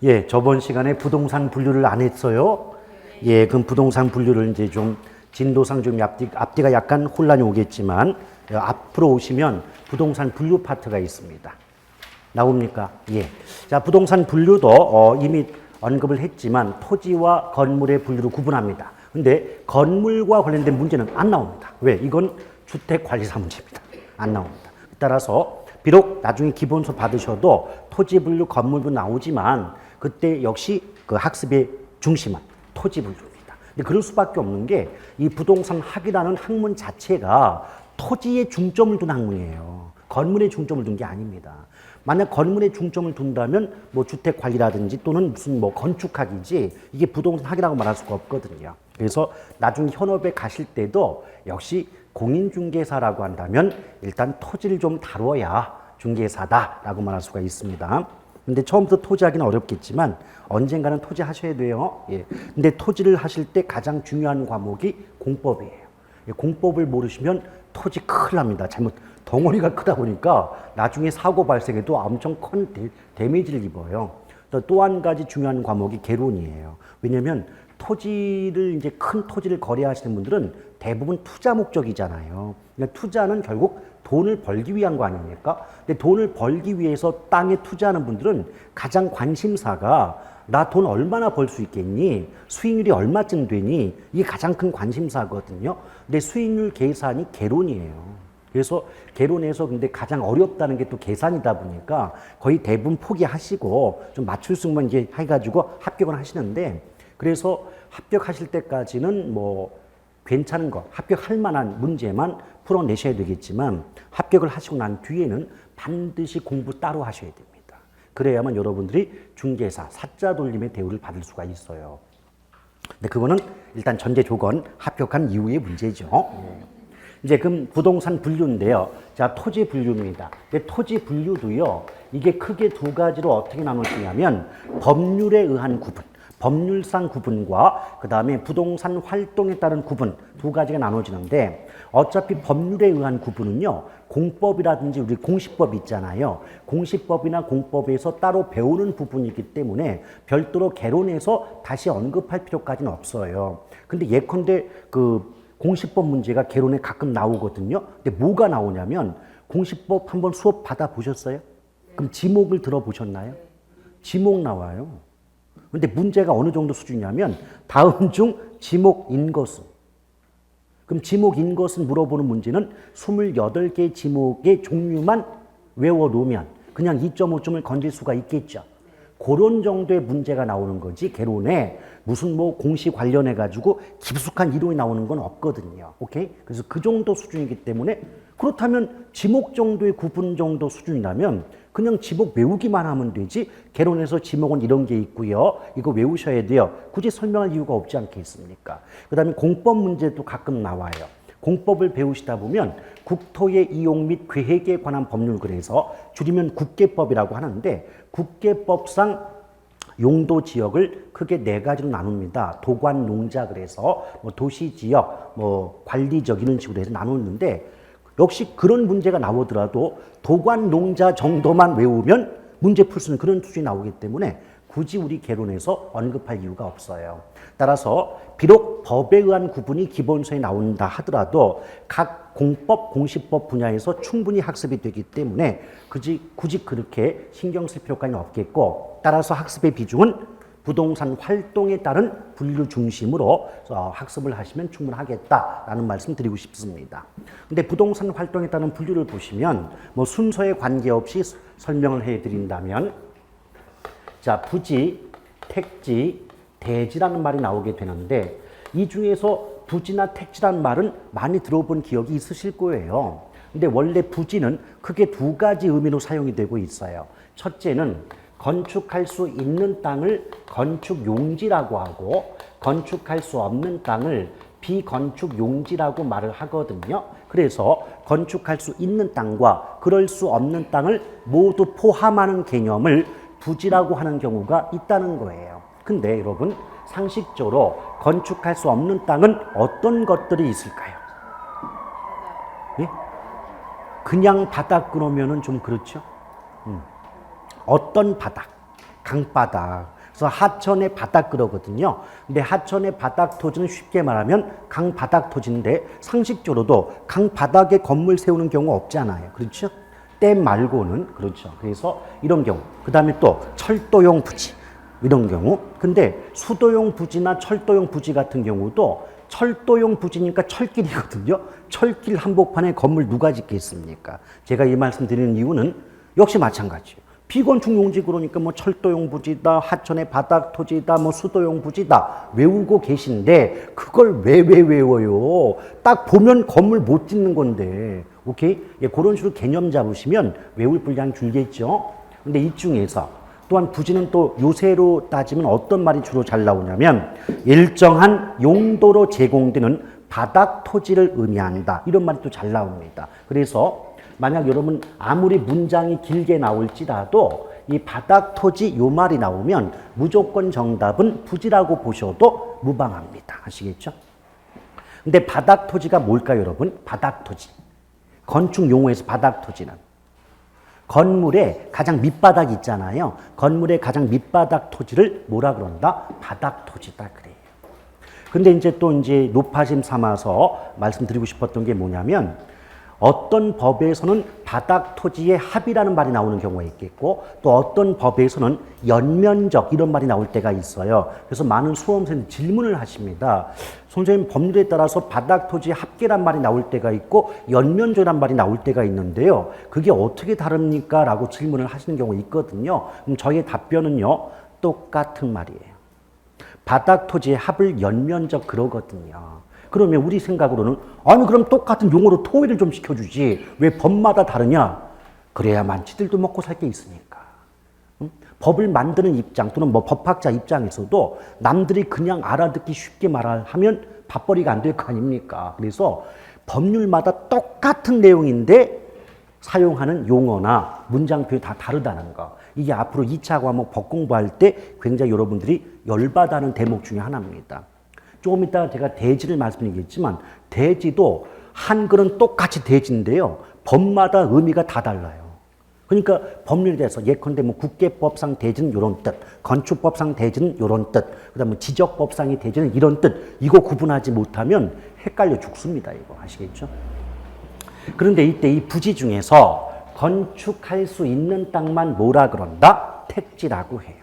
예, 저번 시간에 부동산 분류를 안 했어요. 예, 그럼 부동산 분류를 이제 좀 진도상 좀 앞뒤가 약간 혼란이 오겠지만 앞으로 오시면 부동산 분류 파트가 있습니다. 나옵니까? 예. 자, 부동산 분류도 이미 언급을 했지만 토지와 건물의 분류를 구분합니다. 근데 건물과 관련된 문제는 안 나옵니다. 왜? 이건 주택관리사 문제입니다. 안 나옵니다. 따라서 비록 나중에 기본서 받으셔도 토지 분류, 건물 분류 나오지만 그때 역시 그 학습의 중심은 토지 분류입니다. 근데 그럴 수밖에 없는 게 이 부동산 학이라는 학문 자체가 토지에 중점을 둔 학문이에요. 건물에 중점을 둔 게 아닙니다. 만약 건물에 중점을 둔다면 뭐 주택 관리라든지 또는 무슨 뭐 건축학이지 이게 부동산 학이라고 말할 수가 없거든요. 그래서 나중에 현업에 가실 때도 역시 공인중개사라고 한다면 일단 토지를 좀 다뤄야 중개사다라고 말할 수가 있습니다. 근데 처음부터 토지하기는 어렵겠지만 언젠가는 토지 하셔야 돼요. 예. 근데 토지를 하실 때 가장 중요한 과목이 공법이에요. 예. 공법을 모르시면 토지 큰일 납니다. 잘못 덩어리가 크다 보니까 나중에 사고 발생해도 엄청 큰 데미지를 입어요. 또 한 가지 중요한 과목이 개론이에요. 왜냐하면 토지를 이제 큰 토지를 거래하시는 분들은 대부분 투자 목적이잖아요. 그러니까 투자는 결국 돈을 벌기 위한 거 아닙니까? 근데 돈을 벌기 위해서 땅에 투자하는 분들은 가장 관심사가 나 돈 얼마나 벌 수 있겠니? 수익률이 얼마쯤 되니? 이게 가장 큰 관심사거든요. 근데 수익률 계산이 개론이에요. 그래서 개론에서 근데 가장 어렵다는 게 또 계산이다 보니까 거의 대부분 포기하시고 좀 맞출 수만 이제 해가지고 합격을 하시는데 그래서 합격하실 때까지는 뭐 괜찮은 거, 합격할 만한 문제만 풀어내셔야 되겠지만 합격을 하시고 난 뒤에는 반드시 공부 따로 하셔야 됩니다. 그래야만 여러분들이 중개사, 사자 돌림의 대우를 받을 수가 있어요. 근데 그거는 일단 전제 조건, 합격한 이후의 문제죠. 이제 그럼 부동산 분류인데요. 자, 토지 분류입니다. 근데 토지 분류도요, 이게 크게 두 가지로 어떻게 나눠지냐면 법률에 의한 구분, 법률상 구분과 그 다음에 부동산 활동에 따른 구분 두 가지가 나눠지는데 어차피 법률에 의한 구분은요, 공법이라든지 우리 공시법 있잖아요. 공시법이나 공법에서 따로 배우는 부분이기 때문에 별도로 개론해서 다시 언급할 필요까지는 없어요. 근데 예컨대 그 공시법 문제가 개론에 가끔 나오거든요. 근데 뭐가 나오냐면 공시법 한번 수업 받아보셨어요? 그럼 지목을 들어보셨나요? 지목 나와요. 근데 문제가 어느 정도 수준이냐면 다음 중 지목인 것은. 그럼 지목인 것은 물어보는 문제는 28개 지목의 종류만 외워놓으면 그냥 2.5점을 건질 수가 있겠죠. 그런 정도의 문제가 나오는 거지 개론에 무슨 뭐 공시 관련해 가지고 깊숙한 이론이 나오는 건 없거든요. 오케이? 그래서 그 정도 수준이기 때문에 그렇다면 지목 정도의 구분 정도 수준이라면 그냥 지목 외우기만 하면 되지 개론에서 지목은 이런 게 있고요. 이거 외우셔야 돼요. 굳이 설명할 이유가 없지 않겠습니까? 그 다음에 공법 문제도 가끔 나와요. 공법을 배우시다 보면 국토의 이용 및 계획에 관한 법률 그래서 줄이면 국계법이라고 하는데 국계법상 용도 지역을 크게 네 가지로 나눕니다. 도관, 농자 그래서 뭐 도시 지역, 뭐 관리적 이런 식으로 해서 나누는데 역시 그런 문제가 나오더라도 도관, 농자 정도만 외우면 문제 풀 수 있는 그런 수준이 나오기 때문에 굳이 우리 개론에서 언급할 이유가 없어요. 따라서 비록 법에 의한 구분이 기본서에 나온다 하더라도 각 공법, 공시법 분야에서 충분히 학습이 되기 때문에 굳이 그렇게 신경 쓸 필요까지는 없겠고 따라서 학습의 비중은 부동산 활동에 따른 분류 중심으로 학습을 하시면 충분하겠다라는 말씀 드리고 싶습니다. 근데 부동산 활동에 따른 분류를 보시면 뭐 순서에 관계없이 설명을 해드린다면 자, 부지, 택지, 대지라는 말이 나오게 되는데 이 중에서 부지나 택지라는 말은 많이 들어본 기억이 있으실 거예요. 근데 원래 부지는 크게 두 가지 의미로 사용이 되고 있어요. 첫째는 건축할 수 있는 땅을 건축 용지라고 하고 건축할 수 없는 땅을 비건축 용지라고 말을 하거든요. 그래서 건축할 수 있는 땅과 그럴 수 없는 땅을 모두 포함하는 개념을 부지라고 하는 경우가 있다는 거예요. 근데 여러분 상식적으로 건축할 수 없는 땅은 어떤 것들이 있을까요? 예? 그냥 바닥 그러면은 좀 그렇죠? 어떤 바닥? 강바닥. 그래서 하천의 바닥 그러거든요. 근데 하천의 바닥 토지는 쉽게 말하면 강바닥 토지인데 상식적으로도 강바닥에 건물 세우는 경우 없잖아요. 그렇죠? 댐 말고는. 그렇죠. 그래서 이런 경우. 그 다음에 또 철도용 부지. 이런 경우. 근데 수도용 부지나 철도용 부지 같은 경우도 철도용 부지니까 철길이거든요. 철길 한복판에 건물 누가 짓겠습니까? 제가 이 말씀 드리는 이유는 역시 마찬가지예요. 비건축 용지 그러니까 뭐 철도용 부지다, 하천의 바닥 토지다, 뭐 수도용 부지다 외우고 계신데 그걸 왜 외워요? 딱 보면 건물 못 짓는 건데. 오케이? 예, 그런 식으로 개념 잡으시면 외울 분량이 줄겠죠. 근데 이 중에서 또한 부지는 또 요새로 따지면 어떤 말이 주로 잘 나오냐면 일정한 용도로 제공되는 바닥 토지를 의미한다. 이런 말이 또 잘 나옵니다. 그래서 만약 여러분 아무리 문장이 길게 나올지라도 이 바닥 토지 요 말이 나오면 무조건 정답은 부지라고 보셔도 무방합니다. 아시겠죠? 근데 바닥 토지가 뭘까요, 여러분? 바닥 토지. 건축 용어에서 바닥 토지는 건물의 가장 밑바닥 있잖아요. 건물의 가장 밑바닥 토지를 뭐라 그런다? 바닥 토지다 그래요. 근데 이제 또 이제 높아심 삼아서 말씀드리고 싶었던 게 뭐냐면 어떤 법에서는 바닥 토지의 합이라는 말이 나오는 경우가 있겠고 또 어떤 법에서는 연면적 이런 말이 나올 때가 있어요. 그래서 많은 수험생들이 질문을 하십니다. 선생님 법률에 따라서 바닥 토지의 합계란 말이 나올 때가 있고 연면적이란 말이 나올 때가 있는데요. 그게 어떻게 다릅니까? 라고 질문을 하시는 경우가 있거든요. 그럼 저희의 답변은요. 똑같은 말이에요. 바닥 토지의 합을 연면적 그러거든요. 그러면 우리 생각으로는 아니 그럼 똑같은 용어로 토의를 좀 시켜주지 왜 법마다 다르냐? 그래야만 지들도 먹고 살 게 있으니까. 응? 법을 만드는 입장 또는 뭐 법학자 입장에서도 남들이 그냥 알아듣기 쉽게 말하면 밥벌이가 안 될 거 아닙니까? 그래서 법률마다 똑같은 내용인데 사용하는 용어나 문장표가 다 다르다는 거. 이게 앞으로 2차 과목 법 공부할 때 굉장히 여러분들이 열받아하는 대목 중에 하나입니다. 조금 이따가 제가 대지를 말씀드리겠지만 대지도 한글은 똑같이 대지인데요. 법마다 의미가 다 달라요. 그러니까 법률에 대해서 예컨대 뭐 국계법상 대지는 이런 뜻, 건축법상 대지는 이런 뜻, 그다음에 지적법상의 대지는 이런 뜻. 이거 구분하지 못하면 헷갈려 죽습니다. 이거 아시겠죠? 그런데 이때 이 부지 중에서 건축할 수 있는 땅만 뭐라 그런다? 택지라고 해요.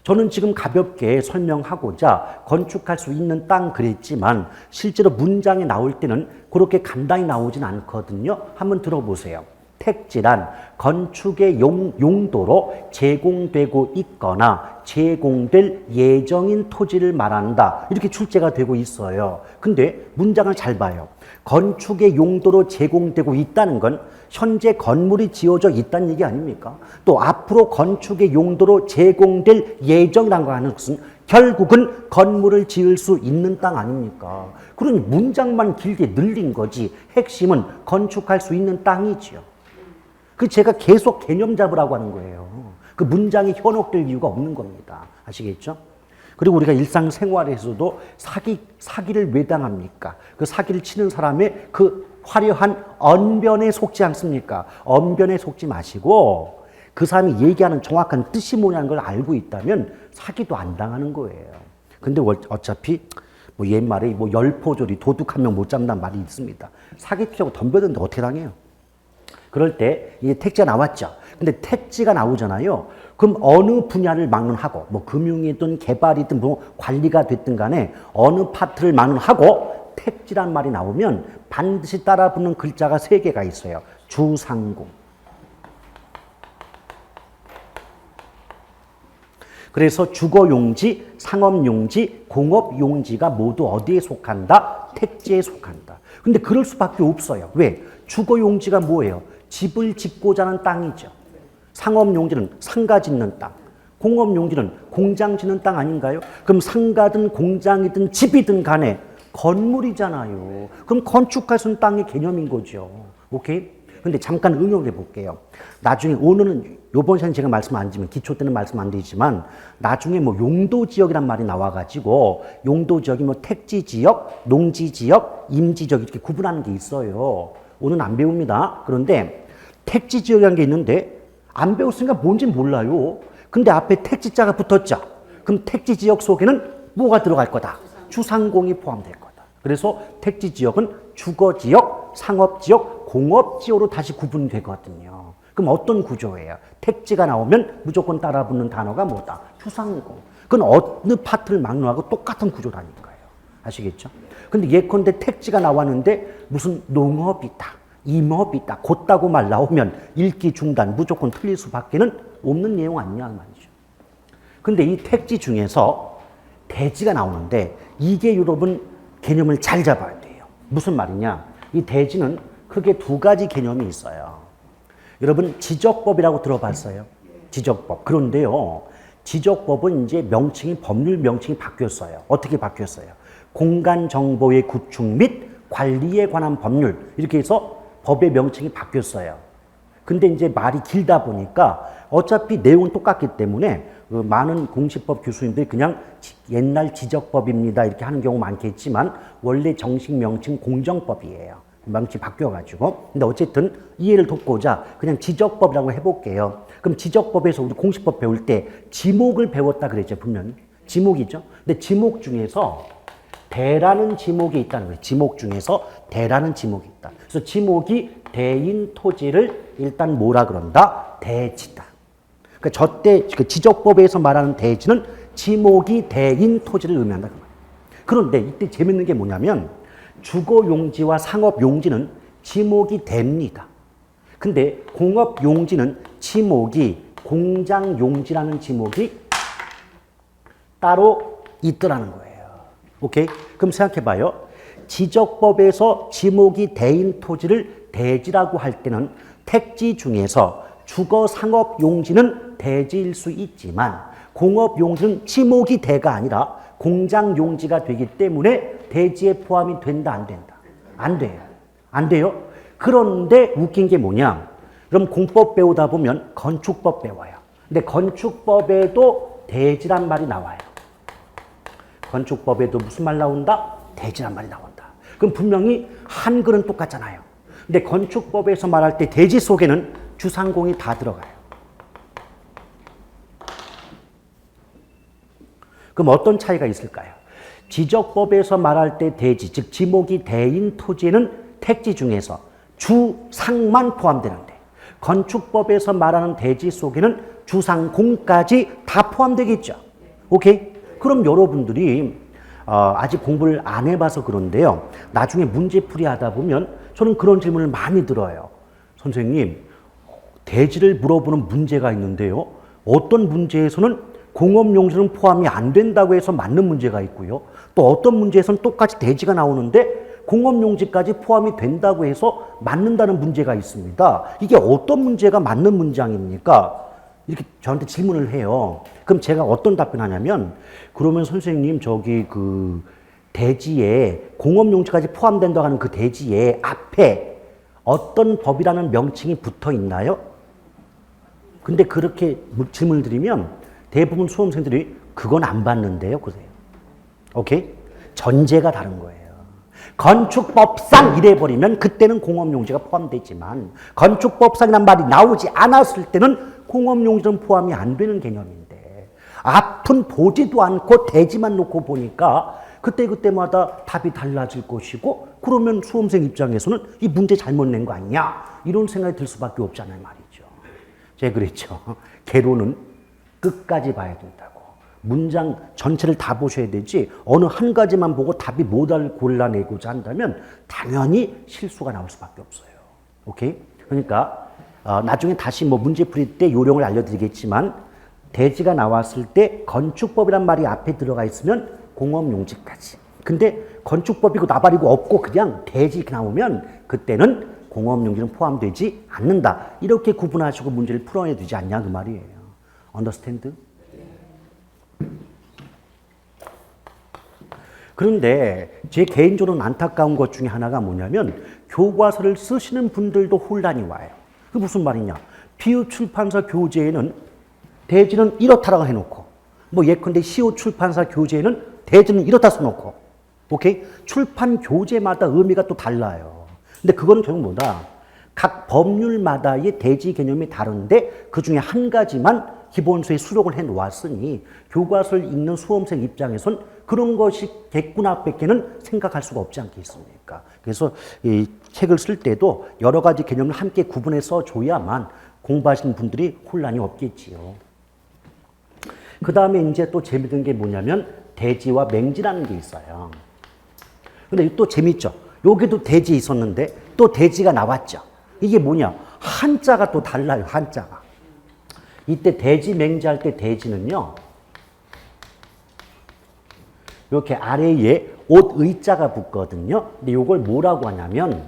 저는 지금 가볍게 설명하고자 건축할 수 있는 땅 그랬지만 실제로 문장에 나올 때는 그렇게 간단히 나오진 않거든요. 한번 들어보세요. 택지란 건축의 용도로 제공되고 있거나 제공될 예정인 토지를 말한다. 이렇게 출제가 되고 있어요. 근데 문장을 잘 봐요. 건축의 용도로 제공되고 있다는 건 현재 건물이 지어져 있다는 얘기 아닙니까? 또 앞으로 건축의 용도로 제공될 예정이라는 거 하는 것은 결국은 건물을 지을 수 있는 땅 아닙니까? 그러니 문장만 길게 늘린 거지 핵심은 건축할 수 있는 땅이지요. 그 제가 계속 개념 잡으라고 하는 거예요. 그 문장이 현혹될 이유가 없는 겁니다. 아시겠죠? 그리고 우리가 일상생활에서도 사기를 왜 당합니까? 그 사기를 치는 사람의 그 화려한 언변에 속지 않습니까? 언변에 속지 마시고 그 사람이 얘기하는 정확한 뜻이 뭐냐는 걸 알고 있다면 사기도 안 당하는 거예요. 근데 어차피 뭐 옛말에 뭐 열포졸이 도둑 한 명 못 잡는다는 말이 있습니다. 사기치려고 덤벼드는데 어떻게 당해요? 그럴 때 이게 택지가 나왔죠. 근데 택지가 나오잖아요. 그럼 어느 분야를 막론하고 뭐 금융이든 개발이든 뭐 관리가 됐든 간에 어느 파트를 막론하고 택지란 말이 나오면 반드시 따라붙는 글자가 3개가 있어요. 주상공. 그래서 주거용지, 상업용지, 공업용지가 모두 어디에 속한다? 택지에 속한다. 근데 그럴 수밖에 없어요. 왜? 주거용지가 뭐예요? 집을 짓고자 하는 땅이죠. 상업용지는 상가 짓는 땅. 공업용지는 공장 짓는 땅 아닌가요? 그럼 상가든 공장이든 집이든 간에 건물이잖아요. 그럼 건축할 수 있는 땅의 개념인 거죠. 오케이? 근데 잠깐 응용해 볼게요. 나중에 오늘은 요번 시간에 제가 말씀 안 드리면 기초 때는 말씀 안 드리지만 나중에 뭐 용도지역이란 말이 나와가지고 용도지역이 뭐 택지지역, 농지지역, 임지지역 이렇게 구분하는 게 있어요. 오늘은 안 배웁니다. 그런데 택지지역이라는 게 있는데 안 배웠으니까 뭔지 몰라요. 근데 앞에 택지자가 붙었죠. 그럼 택지 지역 속에는 뭐가 들어갈 거다? 주상공이 포함될 거다. 그래서 택지 지역은 주거 지역, 상업 지역, 공업 지역으로 다시 구분되거든요. 그럼 어떤 구조예요? 택지가 나오면 무조건 따라붙는 단어가 뭐다? 주상공. 그건 어느 파트를 막론하고 똑같은 구조라니까요. 아시겠죠? 근데 예컨대 택지가 나왔는데 무슨 농업이다, 임업이다, 곧다고 말 나오면 읽기 중단, 무조건 틀릴 수밖에는 없는 내용 아니냐 말이죠. 근데 이 택지 중에서 대지가 나오는데 이게 여러분 개념을 잘 잡아야 돼요. 무슨 말이냐? 이 대지는 크게 두 가지 개념이 있어요. 여러분 지적법이라고 들어봤어요? 지적법. 그런데요, 지적법은 이제 명칭이 법률 명칭이 바뀌었어요. 어떻게 바뀌었어요? 공간 정보의 구축 및 관리에 관한 법률 이렇게 해서 법의 명칭이 바뀌었어요. 근데 이제 말이 길다 보니까 어차피 내용은 똑같기 때문에 많은 공시법 교수님들이 그냥 옛날 지적법입니다 이렇게 하는 경우 많겠지만 원래 정식 명칭 공정법이에요. 명칭이 바뀌어가지고. 근데 어쨌든 이해를 돕고자 그냥 지적법이라고 해볼게요. 그럼 지적법에서 우리 공시법 배울 때 지목을 배웠다 그랬죠, 분명히. 지목이죠. 근데 지목 중에서 대라는 지목이 있다는 거예요. 지목 중에서 대라는 지목이 있다. 그래서 지목이 대인 토지를 일단 뭐라 그런다? 대지다. 그러니까 저때 그 지적법에서 말하는 대지는 지목이 대인 토지를 의미한다. 그런데 이때 재밌는 게 뭐냐면 주거 용지와 상업 용지는 지목이 됩니다. 근데 공업 용지는 지목이 공장 용지라는 지목이 따로 있더라는 거예요. 오케이? 그럼 생각해 봐요. 지적법에서 지목이 대인 토지를 대지라고 할 때는 택지 중에서 주거 상업 용지는 대지일 수 있지만 공업 용지는 지목이 대가 아니라 공장 용지가 되기 때문에 대지에 포함이 된다, 안 된다? 안 돼요. 안 돼요? 그런데 웃긴 게 뭐냐? 그럼 공법 배우다 보면 건축법 배워요. 근데 건축법에도 대지란 말이 나와요. 건축법에도 무슨 말 나온다? 대지란 말이 나온다. 그럼 분명히 한글은 똑같잖아요. 근데 건축법에서 말할 때 대지 속에는 주상공이 다 들어가요. 그럼 어떤 차이가 있을까요? 지적법에서 말할 때 대지, 즉 지목이 대인 토지는 택지 중에서 주상만 포함되는데 건축법에서 말하는 대지 속에는 주상공까지 다 포함되겠죠. 오케이? 그럼 여러분들이 아직 공부를 안 해봐서 그런데요. 나중에 문제풀이 하다 보면 저는 그런 질문을 많이 들어요. 선생님, 대지를 물어보는 문제가 있는데요. 어떤 문제에서는 공업용지는 포함이 안 된다고 해서 맞는 문제가 있고요. 또 어떤 문제에서는 똑같이 대지가 나오는데 공업용지까지 포함이 된다고 해서 맞는다는 문제가 있습니다. 이게 어떤 문제가 맞는 문장입니까? 이렇게 저한테 질문을 해요. 그럼 제가 어떤 답변하냐면, 그러면 선생님 저기 그 대지에 공업용지까지 포함된다고 하는 그 대지에 앞에 어떤 법이라는 명칭이 붙어 있나요? 근데 그렇게 질문을 드리면 대부분 수험생들이 그건 안 봤는데요, 그래요. 오케이? 전제가 다른 거예요. 건축법상 이래버리면 그때는 공업용지가 포함되지만 건축법상이란 말이 나오지 않았을 때는 공업용지는 포함이 안 되는 개념인데 앞은 보지도 않고 대지만 놓고 보니까 그때마다 답이 달라질 것이고 그러면 수험생 입장에서는 이 문제 잘못 낸 거 아니냐 이런 생각이 들 수밖에 없잖아요 말이죠. 제가 그랬죠. 개론은 끝까지 봐야 된다고. 문장 전체를 다 보셔야 되지 어느 한 가지만 보고 답이 뭐를 골라내고자 한다면 당연히 실수가 나올 수밖에 없어요. 오케이? 그러니까 나중에 다시 뭐 문제 풀이 때 요령을 알려드리겠지만 대지가 나왔을 때 건축법이란 말이 앞에 들어가 있으면 공업용지까지. 근데 건축법이고 나발이고 없고 그냥 대지 이렇게 나오면 그때는 공업용지는 포함되지 않는다. 이렇게 구분하시고 문제를 풀어내야 되지 않냐 그 말이에요. Understand? 그런데 제 개인적으로는 안타까운 것 중에 하나가 뭐냐면 교과서를 쓰시는 분들도 혼란이 와요. 그게 무슨 말이냐? 비유 출판사 교재에는 대지는 이렇다라고 해놓고 뭐 예컨대 시오 출판사 교재에는 대지는 이렇다 써놓고 오케이? 출판 교재마다 의미가 또 달라요. 근데 그거는 결국 뭐다? 각 법률마다의 대지 개념이 다른데 그 중에 한 가지만 기본서에 수록을 해 놓았으니 교과서를 읽는 수험생 입장에선 그런 것이 겠구나 밖에는 생각할 수가 없지 않겠습니까? 그래서 이 책을 쓸 때도 여러 가지 개념을 함께 구분해 써줘야만 공부하시는 분들이 혼란이 없겠지요. 그 다음에 이제 또 재밌는 게 뭐냐면 대지와 맹지라는 게 있어요. 근데 또 재밌죠. 여기도 대지 있었는데 또 대지가 나왔죠. 이게 뭐냐? 한자가 또 달라요. 한자가. 이때 대지 맹지할 때 대지는요. 이렇게 아래에 옷 의자가 붙거든요. 근데 이걸 뭐라고 하냐면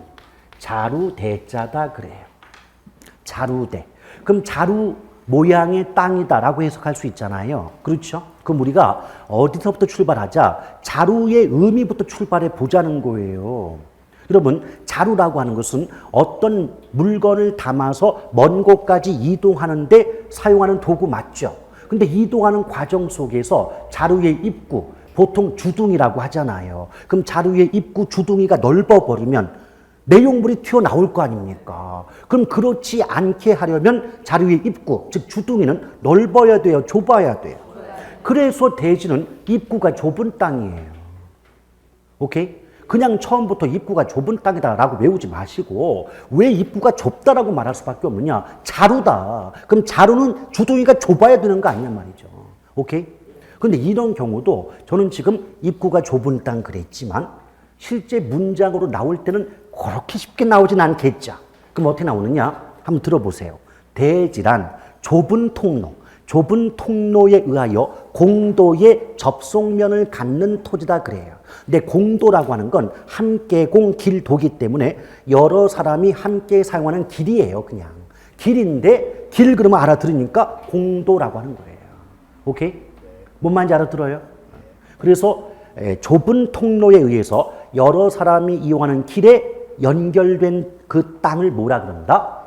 자루대자다 그래요. 자루대. 그럼 자루 모양의 땅이다라고 해석할 수 있잖아요. 그렇죠? 그럼 우리가 어디서부터 출발하자? 자루의 의미부터 출발해 보자는 거예요. 여러분, 자루라고 하는 것은 어떤 물건을 담아서 먼 곳까지 이동하는데 사용하는 도구 맞죠? 근데 이동하는 과정 속에서 자루의 입구, 보통 주둥이라고 하잖아요. 그럼 자루의 입구 주둥이가 넓어버리면 내용물이 튀어나올 거 아닙니까? 그럼 그렇지 않게 하려면 자루의 입구, 즉 주둥이는 넓어야 돼요? 좁아야 돼요? 그래서 대지는 입구가 좁은 땅이에요. 오케이? 그냥 처음부터 입구가 좁은 땅이다라고 외우지 마시고 왜 입구가 좁다라고 말할 수밖에 없느냐? 자루다. 그럼 자루는 주둥이가 좁아야 되는 거 아니냐 말이죠. 오케이? 근데 이런 경우도 저는 지금 입구가 좁은 땅 그랬지만 실제 문장으로 나올 때는 그렇게 쉽게 나오진 않겠죠. 그럼 어떻게 나오느냐? 한번 들어보세요. 대지란 좁은 통로, 좁은 통로에 의하여 공도의 접속면을 갖는 토지다 그래요. 근데 공도라고 하는 건 함께공 길도기 때문에 여러 사람이 함께 사용하는 길이에요. 그냥 길인데 길 그러면 알아들으니까 공도라고 하는 거예요. 오케이? 뭔 말인지 알아들어요? 그래서 좁은 통로에 의해서 여러 사람이 이용하는 길에 연결된 그 땅을 뭐라 그런다?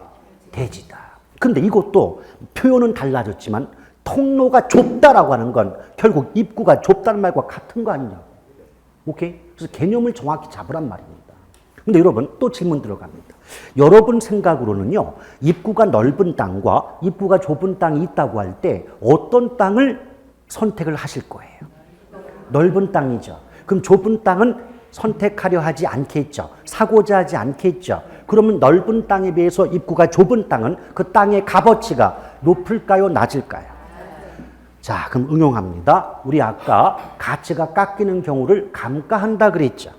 대지다. 근데 이것도 표현은 달라졌지만 통로가 좁다라고 하는 건 결국 입구가 좁다는 말과 같은 거 아니냐고. 오케이? 그래서 개념을 정확히 잡으란 말입니다. 근데 여러분 또 질문 들어갑니다. 여러분 생각으로는요, 입구가 넓은 땅과 입구가 좁은 땅이 있다고 할 때 어떤 땅을 선택을 하실 거예요? 넓은 땅이죠. 그럼 좁은 땅은 선택하려 하지 않겠죠. 사고자 하지 않겠죠. 그러면 넓은 땅에 비해서 입구가 좁은 땅은 그 땅의 값어치가 높을까요? 낮을까요? 자, 그럼 응용합니다. 우리 아까 가치가 깎이는 경우를 감가한다 그랬죠.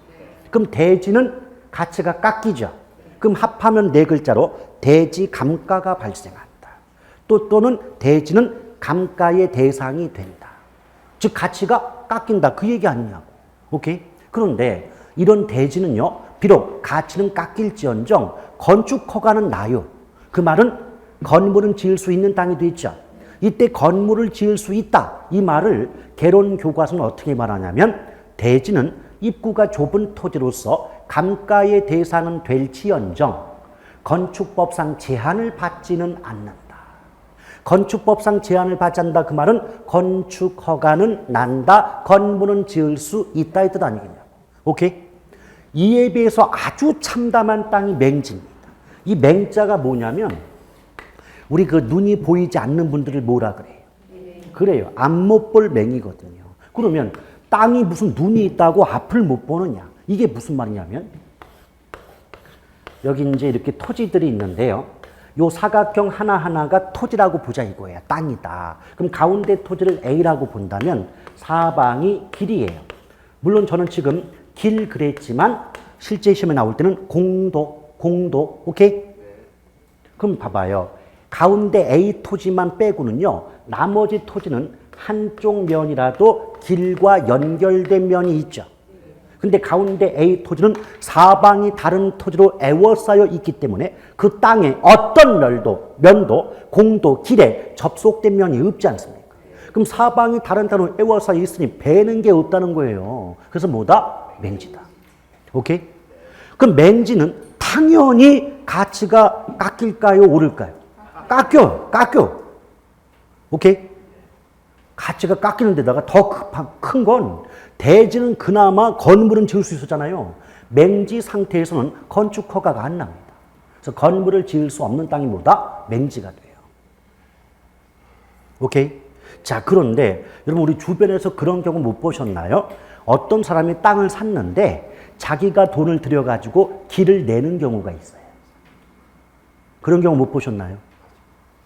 그럼 대지는 가치가 깎이죠. 그럼 합하면 네 글자로 대지 감가가 발생한다. 또는 대지는 감가의 대상이 된다. 즉 가치가 깎인다 그 얘기 아니냐고. 오케이? 그런데 이런 대지는요, 비록 가치는 깎일지언정 건축 허가는 나요. 그 말은 건물은 지을 수 있는 땅이 되죠. 이때 건물을 지을 수 있다. 이 말을 개론 교과서는 어떻게 말하냐면 대지는 입구가 좁은 토지로서 감가의 대상은 될지언정 건축법상 제한을 받지는 않는다. 건축법상 제한을 받지 않는다. 그 말은 건축 허가는 난다. 건물은 지을 수 있다 이 뜻 아니겠냐고. 오케이? 이에 비해서 아주 참담한 땅이 맹지입니다. 이 맹자가 뭐냐면 우리 그 눈이 보이지 않는 분들을 뭐라 그래요? 그래요. 앞 못 볼 맹이거든요. 그러면 땅이 무슨 눈이 있다고 앞을 못 보느냐? 이게 무슨 말이냐면 여기 이제 이렇게 토지들이 있는데요. 요 사각형 하나하나가 토지라고 보자 이거예요. 땅이다. 그럼 가운데 토지를 A라고 본다면 사방이 길이에요. 물론 저는 지금 길 그랬지만 실제 시험에 나올 때는 공도, 오케이? 그럼 봐봐요. 가운데 A 토지만 빼고는요, 나머지 토지는 한쪽 면이라도 길과 연결된 면이 있죠. 근데 가운데 A 토지는 사방이 다른 토지로 에워싸여 있기 때문에 그 땅에 어떤 면도 공도, 길에 접속된 면이 없지 않습니까? 그럼 사방이 다른 땅으로 에워싸여 있으니 배는 게 없다는 거예요. 그래서 뭐다? 맹지다. 오케이? 그럼 맹지는 당연히 가치가 깎일까요? 오를까요? 깎여. 오케이? 가치가 깎이는 데다가 더 큰 건 대지는 그나마 건물은 지을 수 있었잖아요. 맹지 상태에서는 건축 허가가 안 납니다. 그래서 건물을 지을 수 없는 땅이 뭐다? 맹지가 돼요. 오케이? 자, 그런데 여러분 우리 주변에서 그런 경우 못 보셨나요? 어떤 사람이 땅을 샀는데 자기가 돈을 들여가지고 길을 내는 경우가 있어요. 그런 경우 못 보셨나요?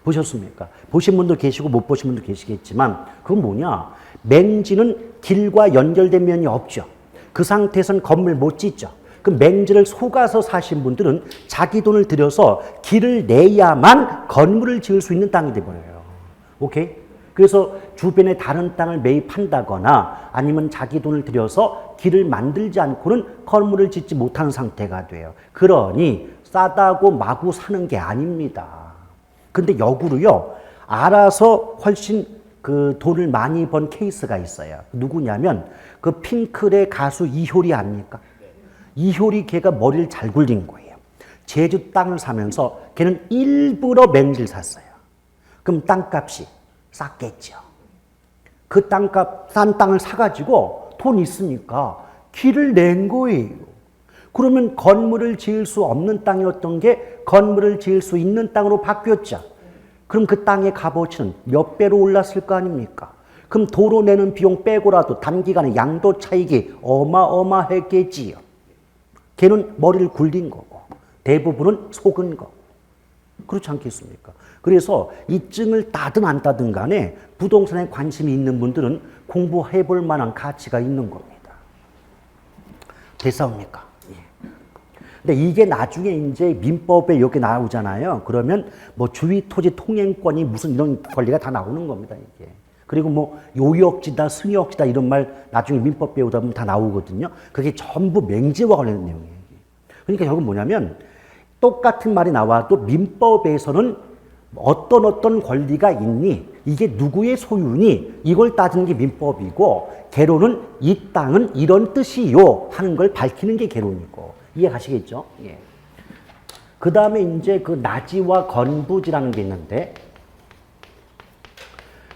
보셨습니까? 보신 분도 계시고 못 보신 분도 계시겠지만 그건 뭐냐? 맹지는 길과 연결된 면이 없죠. 그 상태에서는 건물 못 짓죠. 그 맹지를 속아서 사신 분들은 자기 돈을 들여서 길을 내야만 건물을 지을 수 있는 땅이 돼버려요. 오케이? 그래서 주변에 다른 땅을 매입한다거나 아니면 자기 돈을 들여서 길을 만들지 않고는 건물을 짓지 못하는 상태가 돼요. 그러니 싸다고 마구 사는 게 아닙니다. 근데 역으로요, 알아서 훨씬 그 돈을 많이 번 케이스가 있어요. 누구냐면 그 핑클의 가수 이효리 아닙니까? 이효리 걔가 머리를 잘 굴린 거예요. 제주 땅을 사면서 걔는 일부러 맹지를 샀어요. 그럼 땅값이 쌌겠죠. 그 땅값, 싼 땅을 사가지고 돈 있으니까 길을 낸 거예요. 그러면 건물을 지을 수 없는 땅이었던 게 건물을 지을 수 있는 땅으로 바뀌었죠. 그럼 그 땅의 값어치는 몇 배로 올랐을 거 아닙니까? 그럼 도로 내는 비용 빼고라도 단기간에 양도 차익이 어마어마했겠지요. 걔는 머리를 굴린 거고 대부분은 속은 거고. 그렇지 않겠습니까? 그래서 이 증을 따든 안 따든 간에 부동산에 관심이 있는 분들은 공부해 볼 만한 가치가 있는 겁니다. 됐사옵니까? 예. 근데 이게 나중에 이제 민법에 이렇게 나오잖아요. 그러면 뭐 주위 토지 통행권이 무슨 이런 권리가 다 나오는 겁니다, 이게. 그리고 뭐 요역지다, 승역지다 이런 말 나중에 민법 배우다 보면 다 나오거든요. 그게 전부 맹지와 관련된 내용이에요. 그러니까 결국 뭐냐면 똑같은 말이 나와도 민법에서는 어떤 권리가 있니? 이게 누구의 소유니? 이걸 따지는 게 민법이고 개론은 이 땅은 이런 뜻이요 하는 걸 밝히는 게 개론이고 이해 가시겠죠? 예. 그 다음에 이제 그 나지와 건부지라는 게 있는데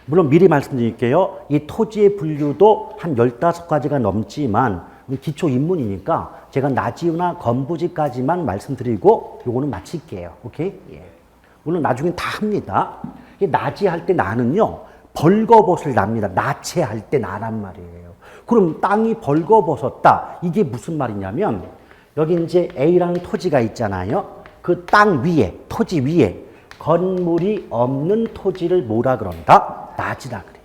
물론 미리 말씀드릴게요. 이 토지의 분류도 한 15가지가 넘지만 기초 입문이니까 제가 나지나 건부지까지만 말씀드리고 요거는 마칠게요. 오케이? 예. 물론 나중엔 다 합니다. 나지할 때 나는요, 벌거벗을 납니다. 나체할 때 나란 말이에요. 그럼 땅이 벌거벗었다. 이게 무슨 말이냐면, 여기 이제 A라는 토지가 있잖아요. 그 땅 위에, 토지 위에 건물이 없는 토지를 뭐라 그런다? 나지라 그래요.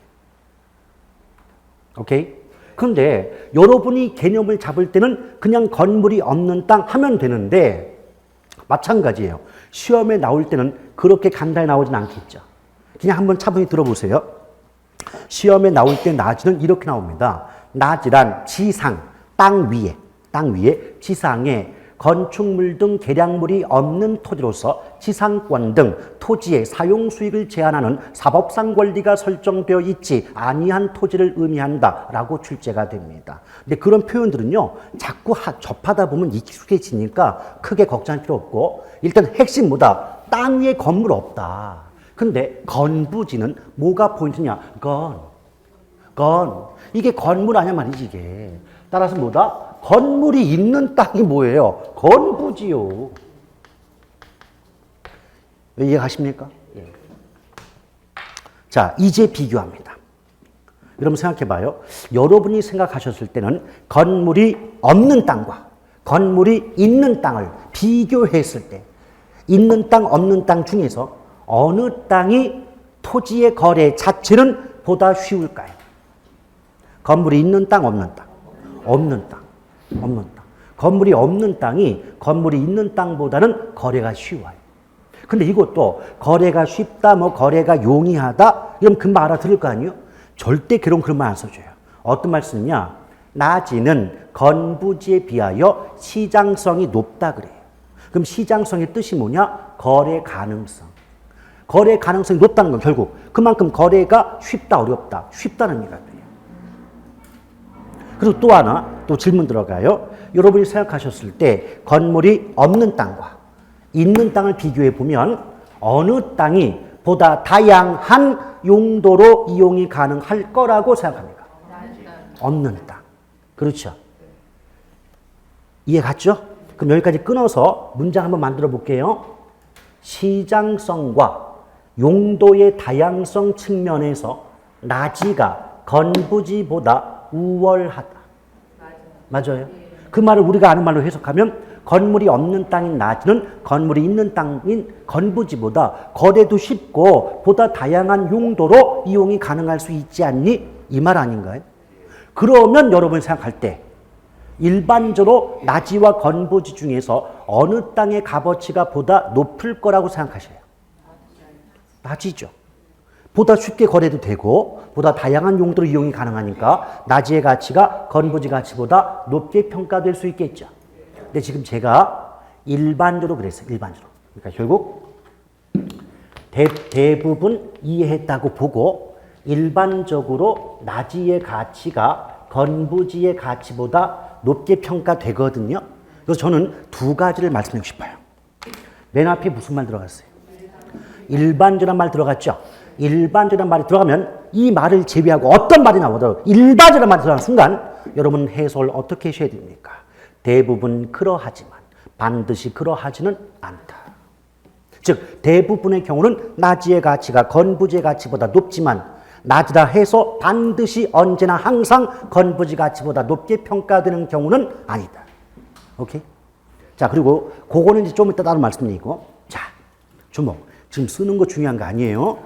오케이? 그런데 여러분이 개념을 잡을 때는 그냥 건물이 없는 땅 하면 되는데, 마찬가지예요. 시험에 나올 때는 그렇게 간단히 나오진 않겠죠. 그냥 한번 차분히 들어보세요. 시험에 나올 때 나지는 이렇게 나옵니다. 나지란 지상, 땅 위에 지상에 건축물 등 개량물이 없는 토지로서 지상권 등 토지의 사용 수익을 제한하는 사법상 권리가 설정되어 있지 아니한 토지를 의미한다라고 출제가 됩니다. 근데 그런 표현들은요, 자꾸 접하다 보면 익숙해지니까 크게 걱정할 필요 없고 일단 핵심 뭐다? 땅 위에 건물 없다. 근데 건부지는 뭐가 포인트냐? 이게 건물 아니야 말이지 이게. 따라서 뭐다? 건물이 있는 땅이 뭐예요? 건부지요. 이해가십니까? 예. 자, 이제 비교합니다. 여러분 생각해봐요. 여러분이 생각하셨을 때는 건물이 없는 땅과 건물이 있는 땅을 비교했을 때 있는 땅, 없는 땅 중에서 어느 땅이 토지의 거래 자체는 보다 쉬울까요? 건물이 있는 땅, 없는 땅? 없는 땅. 건물이 없는 땅이 건물이 있는 땅보다는 거래가 쉬워요. 근데 이것도 거래가 쉽다, 뭐 거래가 용이하다, 이러면 금방 알아들을 거 아니에요? 절대 그런 말 안 써줘요. 어떤 말씀이냐? 나지는 건부지에 비하여 시장성이 높다 그래요. 그럼 시장성의 뜻이 뭐냐? 거래 가능성. 거래 가능성이 높다는 건 결국 그만큼 거래가 쉽다, 어렵다. 쉽다는 의미가 돼요. 그리고 또 하나, 또 질문 들어가요. 여러분이 생각하셨을 때 건물이 없는 땅과 있는 땅을 비교해 보면 어느 땅이 보다 다양한 용도로 이용이 가능할 거라고 생각합니까? 없는 땅. 그렇죠. 이해 갔죠? 그럼 여기까지 끊어서 문장 한번 만들어 볼게요. 시장성과 용도의 다양성 측면에서 나지가 건부지보다 우월하다. 맞아요. 그 말을 우리가 아는 말로 해석하면 건물이 없는 땅인 나지는 건물이 있는 땅인 건부지보다 거래도 쉽고 보다 다양한 용도로 이용이 가능할 수 있지 않니? 이 말 아닌가요? 그러면 여러분이 생각할 때 일반적으로 나지와 건부지 중에서 어느 땅의 값어치가 보다 높을 거라고 생각하셔요? 나지죠. 보다 쉽게 거래도 되고 보다 다양한 용도로 이용이 가능하니까 나지의 가치가 건부지 가치보다 높게 평가될 수 있겠죠. 근데 지금 제가 일반적으로 그랬어요. 일반적으로. 그러니까 결국 대부분 이해했다고 보고 일반적으로 나지의 가치가 건부지의 가치보다 높게 평가되거든요. 그래서 저는 두 가지를 말씀드리고 싶어요. 맨 앞에 무슨 말 들어갔어요? 일반적이라는 말 들어갔죠? 일반적이라는 말이 들어가면 이 말을 제외하고 어떤 말이 나오더라도 일반적이라는 말이 들어가는 순간 여러분 해석을 어떻게 하셔야 됩니까? 대부분 그러하지만 반드시 그러하지는 않다. 즉 대부분의 경우는 나지의 가치가 건부지의 가치보다 높지만 나지라 해서 반드시 언제나 항상 건부지 가치보다 높게 평가되는 경우는 아니다. 오케이? 자, 그리고 그거는 이제 좀 이따 따로 말씀드리고, 자, 주목. 지금 쓰는 거 중요한 거 아니에요.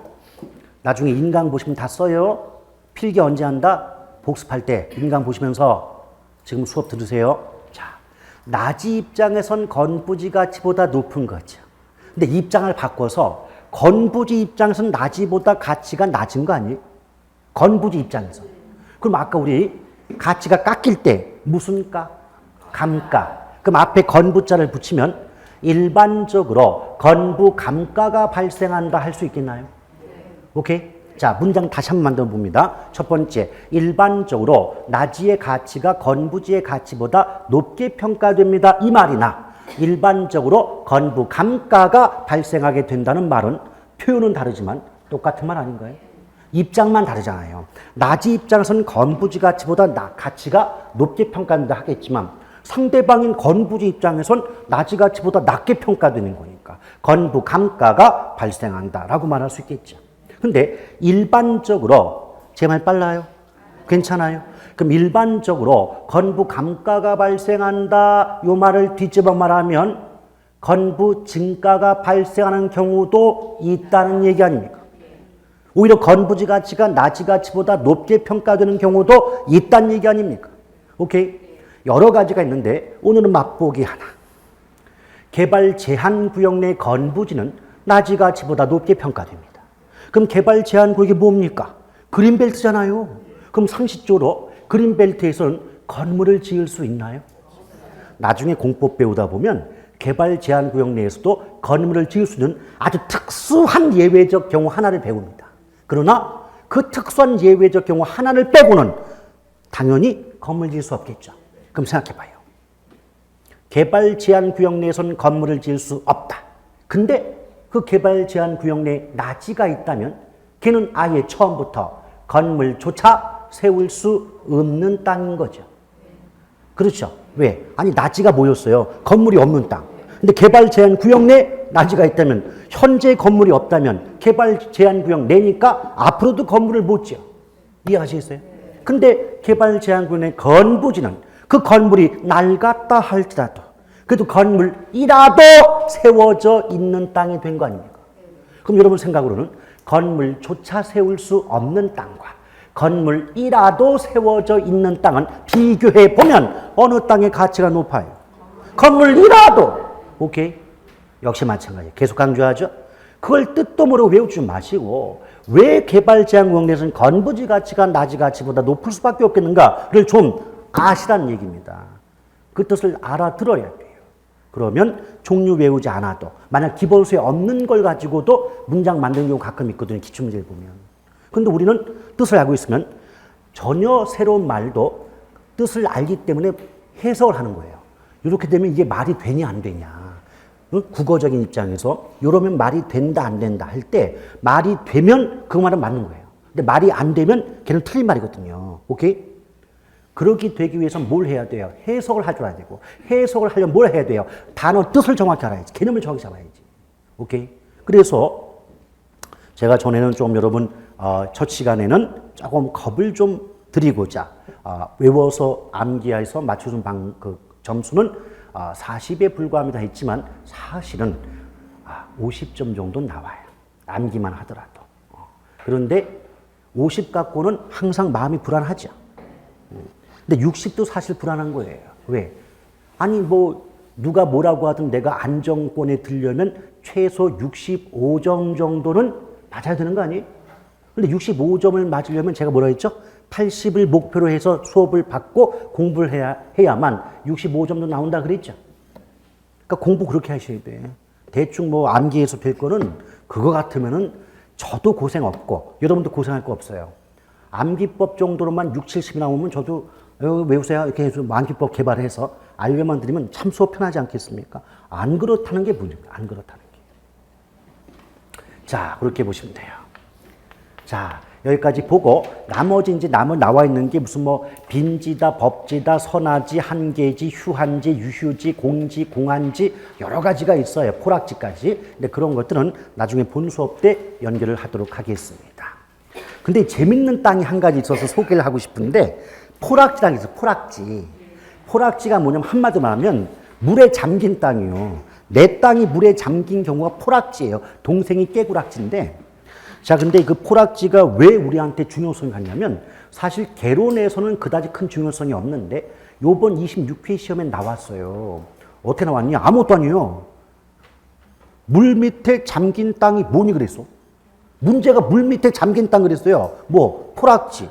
나중에 인강 보시면 다 써요. 필기 언제 한다? 복습할 때 인강 보시면서 지금 수업 들으세요. 자, 나지 입장에선 건부지 가치보다 높은 거죠. 근데 입장을 바꿔서 건부지 입장에서는 나지보다 가치가 낮은 거 아니에요? 건부지 입장에서. 그럼 아까 우리 가치가 깎일 때 무슨 가? 감가. 그럼 앞에 건부자를 붙이면 일반적으로 건부 감가가 발생한다 할 수 있겠나요? 오케이? 자, 문장 다시 한번 만들어 봅니다. 첫 번째, 일반적으로 나지의 가치가 건부지의 가치보다 높게 평가됩니다. 이 말이나 일반적으로 건부 감가가 발생하게 된다는 말은 표현은 다르지만 똑같은 말 아닌가요? 입장만 다르잖아요. 나지 입장에서는 건부지 가치보다 가치가 높게 평가된다 하겠지만 상대방인 건부지 입장에선 나지 가치보다 낮게 평가되는 거니까 건부 감가가 발생한다라고 말할 수 있겠죠. 근데 일반적으로 제 말 빨라요? 괜찮아요? 그럼 일반적으로 건부 감가가 발생한다 요 말을 뒤집어 말하면 건부 증가가 발생하는 경우도 있다는 얘기 아닙니까? 오히려 건부지 가치가 나지 가치보다 높게 평가되는 경우도 있다는 얘기 아닙니까? 오케이? 여러 가지가 있는데 오늘은 맛보기 하나. 개발 제한 구역 내 건부지는 나지 가치보다 높게 평가됩니다. 그럼 개발 제한 구역이 뭡니까? 그린벨트잖아요. 그럼 상식적으로 그린벨트에서는 건물을 지을 수 있나요? 나중에 공법 배우다 보면 개발 제한 구역 내에서도 건물을 지을 수 있는 아주 특수한 예외적 경우 하나를 배웁니다. 그러나 그 특수한 예외적 경우 하나를 빼고는 당연히 건물 지을 수 없겠죠. 그럼 생각해봐요. 개발 제한 구역 내에서는 건물을 지을 수 없다. 근데 그 개발 제한 구역 내에 나지가 있다면 걔는 아예 처음부터 건물조차 세울 수 없는 땅인 거죠. 그렇죠. 왜? 아니 나지가 뭐였어요? 건물이 없는 땅. 근데 개발 제한 구역 내에 나지가 있다면 현재 건물이 없다면 개발 제한 구역 내니까 앞으로도 건물을 못 지어. 이해하시겠어요? 근데 개발 제한 구역 내 건부지는 그 건물이 낡았다 할지라도 그래도 건물이라도 세워져 있는 땅이 된 거 아닙니까? 그럼 여러분 생각으로는 건물조차 세울 수 없는 땅과 건물이라도 세워져 있는 땅은 비교해 보면 어느 땅의 가치가 높아요? 건물이라도. 오케이? 역시 마찬가지. 계속 강조하죠. 그걸 뜻도 모르고 외우지 마시고 왜 개발 제한 구역 내에서는 건부지 가치가 나지 가치보다 높을 수밖에 없겠는가를 좀 아시라는 얘기입니다. 그 뜻을 알아들어야 돼요. 그러면 종류 외우지 않아도 만약 기본수에 없는 걸 가지고도 문장 만드는 경우 가끔 있거든요. 기출문제를 보면. 근데 우리는 뜻을 알고 있으면 전혀 새로운 말도 뜻을 알기 때문에 해석을 하는 거예요. 이렇게 되면 이게 말이 되냐 안 되냐. 국어적인 입장에서 이러면 말이 된다 안 된다 할 때 말이 되면 그 말은 맞는 거예요. 근데 말이 안 되면 걔는 틀린 말이거든요. 오케이? 그렇게 되기 위해서는 뭘 해야 돼요? 해석을 할 줄 알아야 되고 해석을 하려면 뭘 해야 돼요? 단어 뜻을 정확히 알아야지. 개념을 정확히 잡아야지. 오케이? 그래서 제가 전에는 좀 여러분 첫 시간에는 조금 겁을 좀 드리고자 외워서 암기해서 맞춰준 점수는 40에 불과합니다 했지만 사실은 50점 정도 나와요. 암기만 하더라도. 그런데 50 갖고는 항상 마음이 불안하죠. 근데 60도 사실 불안한 거예요. 왜? 아니 뭐 누가 뭐라고 하든 내가 안정권에 들려면 최소 65점 정도는 맞아야 되는 거 아니에요? 근데 65점을 맞으려면 제가 뭐라 했죠? 80을 목표로 해서 수업을 받고 공부를 해야만 65점도 나온다 그랬죠. 그러니까 공부 그렇게 하셔야 돼. 대충 뭐 암기해서 될 거는 그거 같으면은 저도 고생 없고 여러분도 고생할 거 없어요. 암기법 정도로만 6, 70이 나오면 저도 외우세요 이렇게 해서 암기법 개발해서 알려만 드리면 참 수업 편하지 않겠습니까? 안 그렇다는 게 문제입니다. 안 그렇다는 게. 자, 그렇게 보시면 돼요. 자, 여기까지 보고 나머지 이제 나와 있는 게 무슨 뭐 빈지다, 법지다, 선하지, 한계지, 휴한지, 유휴지, 공지, 공한지 여러 가지가 있어요. 포락지까지. 근데 그런 것들은 나중에 본 수업 때 연결을 하도록 하겠습니다. 근데 재밌는 땅이 한 가지 있어서 소개를 하고 싶은데 포락지라는 게 있어요. 포락지. 포락지가 뭐냐면 한마디로 말하면 물에 잠긴 땅이요. 내 땅이 물에 잠긴 경우가 포락지예요. 동생이 깨구락지인데 자, 근데 그 포락지가 왜 우리한테 중요성이 갖냐면 사실 개론에서는 그다지 큰 중요성이 없는데 요번 26회 시험에 나왔어요. 어떻게 나왔니? 아무것도 아니에요. 물 밑에 잠긴 땅이 뭐니 그랬어? 문제가 물 밑에 잠긴 땅 그랬어요. 뭐 포락지.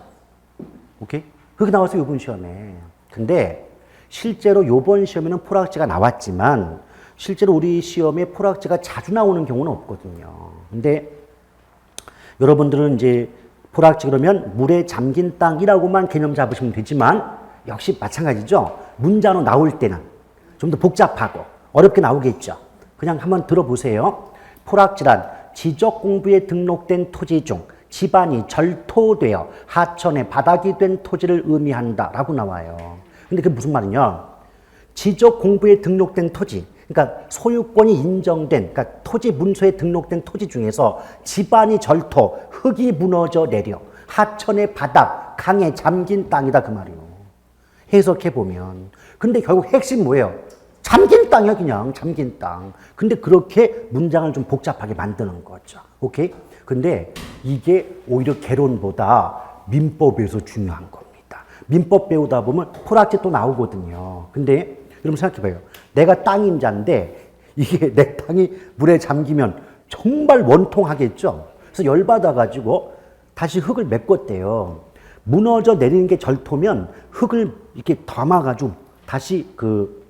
오케이? 그게 나왔어요, 요번 시험에. 근데 실제로 요번 시험에는 포락지가 나왔지만 실제로 우리 시험에 포락지가 자주 나오는 경우는 없거든요. 근데 여러분들은 이제 포락지 그러면 물에 잠긴 땅이라고만 개념 잡으시면 되지만 역시 마찬가지죠. 문자로 나올 때는 좀 더 복잡하고 어렵게 나오겠죠. 그냥 한번 들어보세요. 포락지란 지적 공부에 등록된 토지 중 지반이 절토되어 하천의 바닥이 된 토지를 의미한다라고 나와요. 근데 그게 무슨 말이냐? 지적 공부에 등록된 토지, 그러니까 소유권이 인정된, 그러니까 토지 문서에 등록된 토지 중에서 지반이 절토, 흙이 무너져 내려 하천의 바닥, 강에 잠긴 땅이다 그 말이에요. 해석해 보면. 근데 결국 핵심 뭐예요? 잠긴 땅이야 그냥 잠긴 땅. 근데 그렇게 문장을 좀 복잡하게 만드는 거죠. 오케이? 근데 이게 오히려 개론보다 민법에서 중요한 겁니다. 민법 배우다 보면 포락지 또 나오거든요. 근데 여러분 생각해봐요. 내가 땅임자인데 이게 내 땅이 물에 잠기면 정말 원통하겠죠. 그래서 열받아가지고 다시 흙을 메꿨대요. 무너져 내리는 게 절토면 흙을 이렇게 담아가지고 다시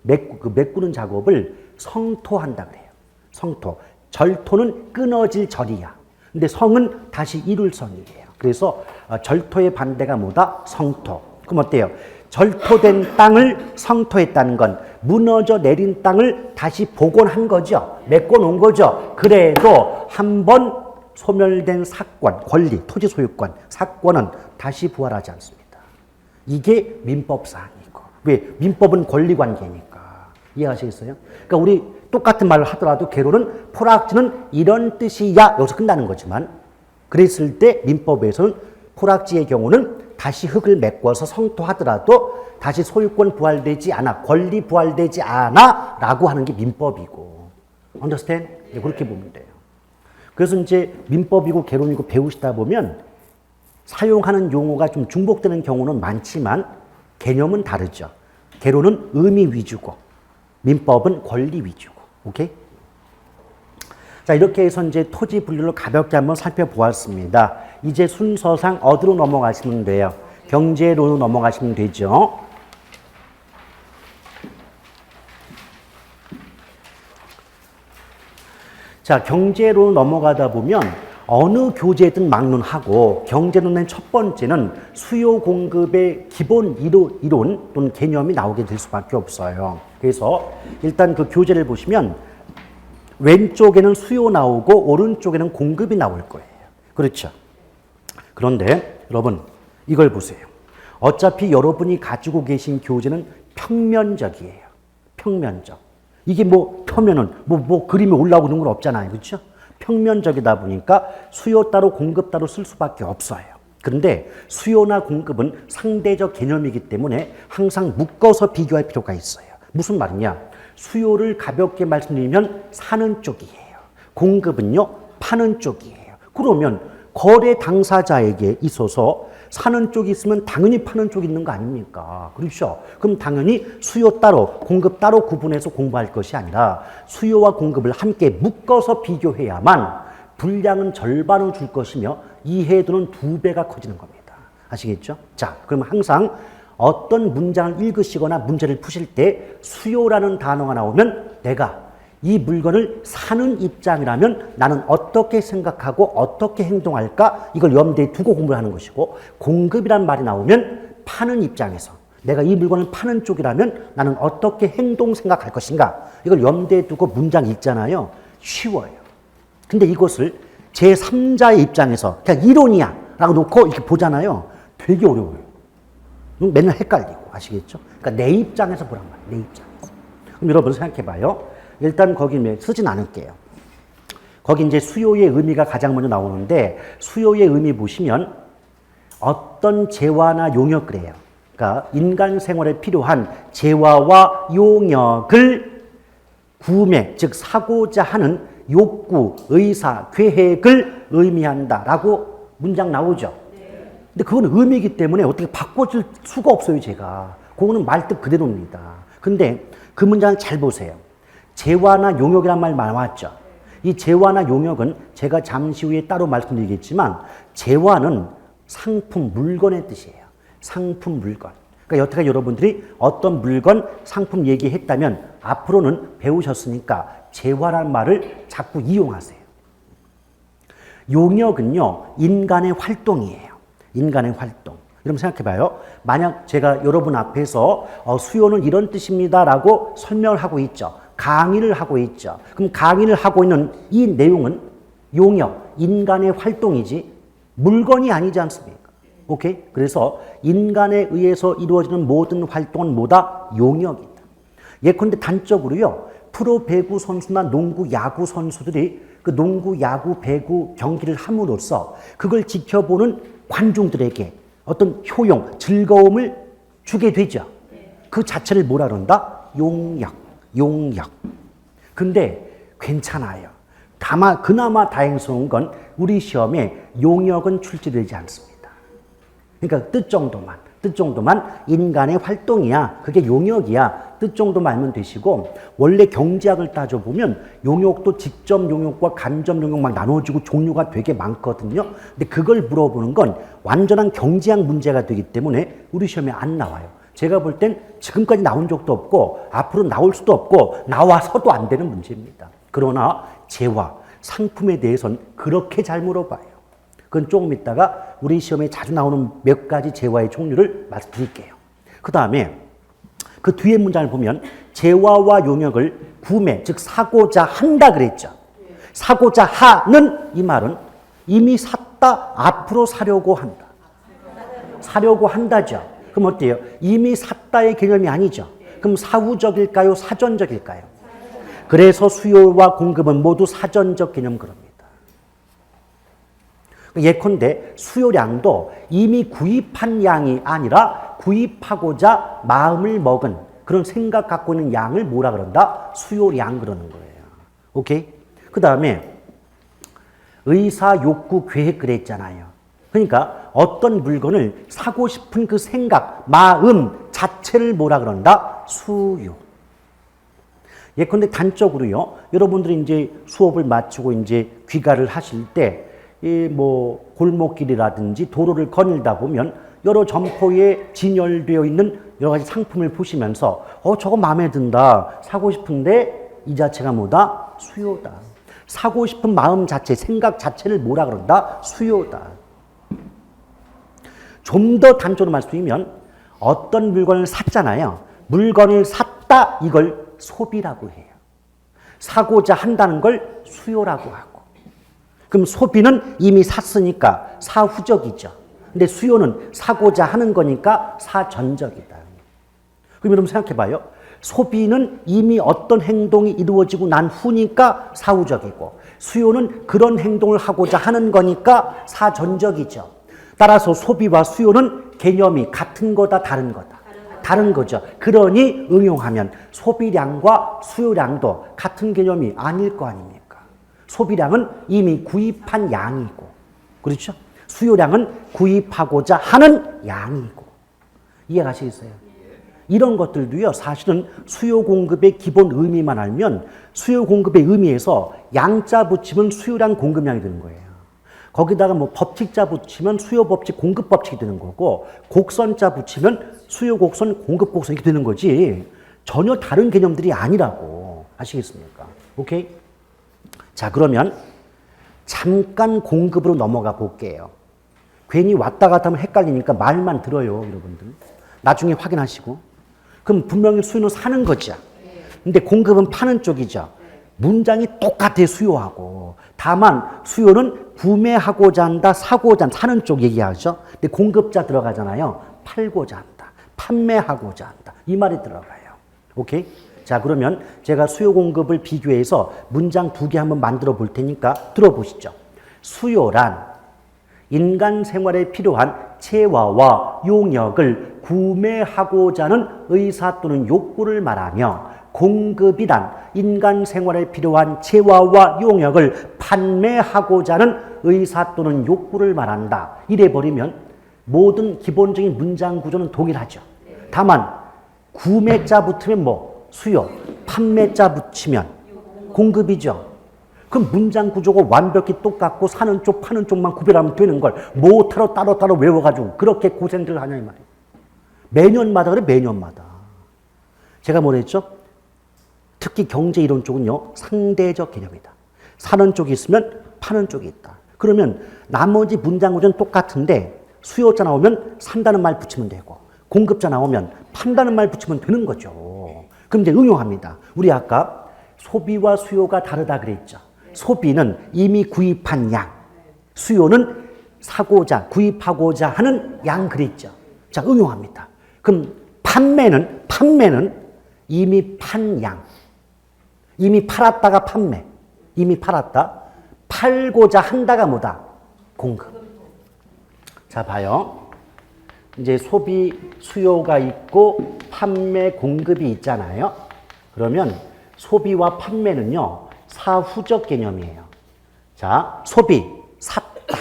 메꾸는 작업을 성토한다 그래요. 성토. 절토는 끊어질 절이야. 근데 성은 다시 이룰 성이에요. 그래서 절토의 반대가 뭐다? 성토. 그럼 어때요? 절토된 땅을 성토했다는 건 무너져 내린 땅을 다시 복원한 거죠. 메꿔 놓은 거죠. 그래도 한번 소멸된 사권, 권리, 토지 소유권, 사권은 다시 부활하지 않습니다. 이게 민법사항이고. 왜? 민법은 권리관계니까. 이해하시겠어요? 그러니까 우리 똑같은 말을 하더라도 개론은 포락지는 이런 뜻이야. 여기서 끝나는 거지만 그랬을 때 민법에서는 포락지의 경우는 다시 흙을 메꿔서 성토하더라도 다시 소유권 부활되지 않아, 권리 부활되지 않아 라고 하는 게 민법이고. understand? 네, 그렇게 보면 돼요. 그래서 이제 민법이고 개론이고 배우시다 보면 사용하는 용어가 좀 중복되는 경우는 많지만 개념은 다르죠. 개론은 의미 위주고 민법은 권리 위주고. 오케이? 자, 이렇게 해서 이제 토지 분류를 가볍게 한번 살펴보았습니다. 이제 순서상 어디로 넘어가시면 돼요? 경제론으로 넘어가시면 되죠. 자, 경제론으로 넘어가다 보면 어느 교재든 막론하고 경제론의 첫 번째는 수요 공급의 기본 이론 또는 개념이 나오게 될 수밖에 없어요. 그래서 일단 그 교재를 보시면 왼쪽에는 수요 나오고 오른쪽에는 공급이 나올 거예요. 그렇죠? 그런데 여러분 이걸 보세요. 어차피 여러분이 가지고 계신 교재는 평면적이에요. 평면적. 이게 뭐 표면은 뭐 그림이 올라오는 건 없잖아요. 그렇죠? 평면적이다 보니까 수요 따로 공급 따로 쓸 수밖에 없어요. 그런데 수요나 공급은 상대적 개념이기 때문에 항상 묶어서 비교할 필요가 있어요. 무슨 말이냐? 수요를 가볍게 말씀드리면 사는 쪽이에요. 공급은요, 파는 쪽이에요. 그러면 거래 당사자에게 있어서 사는 쪽이 있으면 당연히 파는 쪽이 있는 거 아닙니까? 그렇죠? 그럼 당연히 수요 따로, 공급 따로 구분해서 공부할 것이 아니라 수요와 공급을 함께 묶어서 비교해야만 분량은 절반을 줄 것이며 이해도는 2배가 커지는 겁니다. 아시겠죠? 자, 그럼 항상 어떤 문장을 읽으시거나 문제를 푸실 때 수요라는 단어가 나오면 내가 이 물건을 사는 입장이라면 나는 어떻게 생각하고 어떻게 행동할까? 이걸 염두에 두고 공부를 하는 것이고, 공급이란 말이 나오면 파는 입장에서 내가 이 물건을 파는 쪽이라면 나는 어떻게 행동 생각할 것인가? 이걸 염두에 두고 문장 읽잖아요. 쉬워요. 근데 이것을 제3자의 입장에서 그냥 이론이야 라고 놓고 이렇게 보잖아요. 되게 어려워요. 맨날 헷갈리고. 아시겠죠? 그러니까 내 입장에서 보란 말이에요. 내 입장에서. 그럼 여러분 생각해 봐요. 일단 거기 쓰진 않을게요. 거기 이제 수요의 의미가 가장 먼저 나오는데, 수요의 의미 보시면 어떤 재화나 용역 그래요. 그러니까 인간 생활에 필요한 재화와 용역을 구매, 즉 사고자 하는 욕구, 의사, 계획을 의미한다라고 문장 나오죠. 근데 그건 의미이기 때문에 어떻게 바꿔줄 수가 없어요, 제가. 그거는 말뜻 그대로입니다. 근데 그 문장을 잘 보세요. 재화나 용역이란 말 나왔죠. 이 재화나 용역은 제가 잠시 후에 따로 말씀드리겠지만, 재화는 상품, 물건의 뜻이에요. 상품, 물건. 그러니까 여태까지 여러분들이 어떤 물건, 상품 얘기했다면 앞으로는 배우셨으니까 재화라는 말을 자꾸 이용하세요. 용역은요, 인간의 활동이에요. 인간의 활동. 여러분 생각해봐요. 만약 제가 여러분 앞에서 수요는 이런 뜻입니다라고 설명을 하고 있죠. 강의를 하고 있죠. 그럼 강의를 하고 있는 이 내용은 용역, 인간의 활동이지 물건이 아니지 않습니까? 오케이? 그래서 인간에 의해서 이루어지는 모든 활동은 뭐다? 용역이다. 예컨대 단적으로요, 프로 배구 선수나 농구, 야구 선수들이 그 농구, 야구, 배구 경기를 함으로써 그걸 지켜보는 관중들에게 어떤 효용, 즐거움을 주게 되죠. 그 자체를 뭐라 그런다? 용역, 용역. 근데 괜찮아요. 다만 그나마 다행스러운 건 우리 시험에 용역은 출제되지 않습니다. 그러니까 뜻 정도만 인간의 활동이야. 그게 용역이야. 뜻 정도만 알면 되시고, 원래 경제학을 따져보면 용역도 직접 용역과 간접 용역 막 나눠지고 종류가 되게 많거든요. 근데 그걸 물어보는 건 완전한 경제학 문제가 되기 때문에 우리 시험에 안 나와요. 제가 볼 땐 지금까지 나온 적도 없고 앞으로 나올 수도 없고 나와서도 안 되는 문제입니다. 그러나 재화, 상품에 대해서는 그렇게 잘 물어봐요. 그건 조금 있다가 우리 시험에 자주 나오는 몇 가지 재화의 종류를 말씀드릴게요. 그 다음에 그 뒤에 문장을 보면 재화와 용역을 구매, 즉 사고자 한다 그랬죠. 사고자 하는 이 말은 이미 샀다, 앞으로 사려고 한다. 사려고 한다죠. 그럼 어때요? 이미 샀다의 개념이 아니죠. 그럼 사후적일까요? 사전적일까요? 그래서 수요와 공급은 모두 사전적 개념 그럽니다. 예컨대 수요량도 이미 구입한 양이 아니라 구입하고자 마음을 먹은 그런 생각 갖고 있는 양을 뭐라 그런다? 수요량 그러는 거예요. 오케이? 그 다음에 의사, 욕구, 계획 그랬잖아요. 그러니까 어떤 물건을 사고 싶은 그 생각, 마음 자체를 뭐라 그런다? 수요. 예컨대 단적으로요, 여러분들이 이제 수업을 마치고 이제 귀가를 하실 때 이 뭐 골목길이라든지 도로를 거닐다 보면 여러 점포에 진열되어 있는 여러 가지 상품을 보시면서 저거 마음에 든다, 사고 싶은데 이 자체가 뭐다? 수요다. 사고 싶은 마음 자체, 생각 자체를 뭐라 그런다? 수요다. 좀 더 단적으로 말씀드리면 어떤 물건을 샀잖아요. 물건을 샀다, 이걸 소비라고 해요. 사고자 한다는 걸 수요라고 하고. 그럼 소비는 이미 샀으니까 사후적이죠. 근데 수요는 사고자 하는 거니까 사전적이다. 그럼 여러분 생각해 봐요. 소비는 이미 어떤 행동이 이루어지고 난 후니까 사후적이고 수요는 그런 행동을 하고자 하는 거니까 사전적이죠. 따라서 소비와 수요는 개념이 같은 거다, 다른 거다. 다른 거죠. 그러니 응용하면 소비량과 수요량도 같은 개념이 아닐 거 아닙니까? 소비량은 이미 구입한 양이고, 그렇죠? 수요량은 구입하고자 하는 양이고. 이해가시겠어요? 이런 것들도요, 사실은 수요 공급의 기본 의미만 알면 수요 공급의 의미에서 양자 붙이면 수요량 공급량이 되는 거예요. 거기다가 뭐 법칙자 붙이면 수요 법칙 공급 법칙이 되는 거고, 곡선자 붙이면 수요 곡선 공급 곡선 이렇게 되는 거지, 전혀 다른 개념들이 아니라고. 아시겠습니까? 오케이? 자, 그러면 잠깐 공급으로 넘어가 볼게요. 괜히 왔다 갔다 하면 헷갈리니까 말만 들어요, 여러분들. 나중에 확인하시고. 그럼 분명히 수요는 사는 거죠. 근데 공급은 파는 쪽이죠. 문장이 똑같아, 수요하고. 다만 수요는 구매하고자 한다, 사고자 한다, 사는 쪽 얘기하죠. 근데 공급자 들어가잖아요. 팔고자 한다, 판매하고자 한다. 이 말이 들어가요. 오케이? 자, 그러면 제가 수요 공급을 비교해서 문장 2개 한번 만들어 볼 테니까 들어보시죠. 수요란 인간 생활에 필요한 재화와 용역을 구매하고자 하는 의사 또는 욕구를 말하며, 공급이란 인간 생활에 필요한 재화와 용역을 판매하고자 하는 의사 또는 욕구를 말한다. 이래 버리면 모든 기본적인 문장 구조는 동일하죠. 다만 구매자 붙으면 뭐 수요, 판매자 붙이면 공급이죠. 그럼 문장 구조가 완벽히 똑같고 사는 쪽, 파는 쪽만 구별하면 되는 걸 뭐 따로 외워가지고 그렇게 고생들 하냐 이 말이에요. 매년마다 그래, 매년마다. 제가 뭐라 했죠? 특히 경제 이론 쪽은요, 상대적 개념이다. 사는 쪽이 있으면 파는 쪽이 있다. 그러면 나머지 문장 구조는 똑같은데 수요자 나오면 산다는 말 붙이면 되고, 공급자 나오면 판다는 말 붙이면 되는 거죠. 그럼 이제 응용합니다. 우리 아까 소비와 수요가 다르다 그랬죠. 소비는 이미 구입한 양, 수요는 사고자, 구입하고자 하는 양 그랬죠. 자, 응용합니다. 그럼 판매는 이미 판 양, 이미 팔았다가 판매, 이미 팔았다. 팔고자 한다가 뭐다? 공급. 자, 봐요. 이제 소비, 수요가 있고 판매, 공급이 있잖아요. 그러면 소비와 판매는요, 사후적 개념이에요. 자, 소비, 샀다.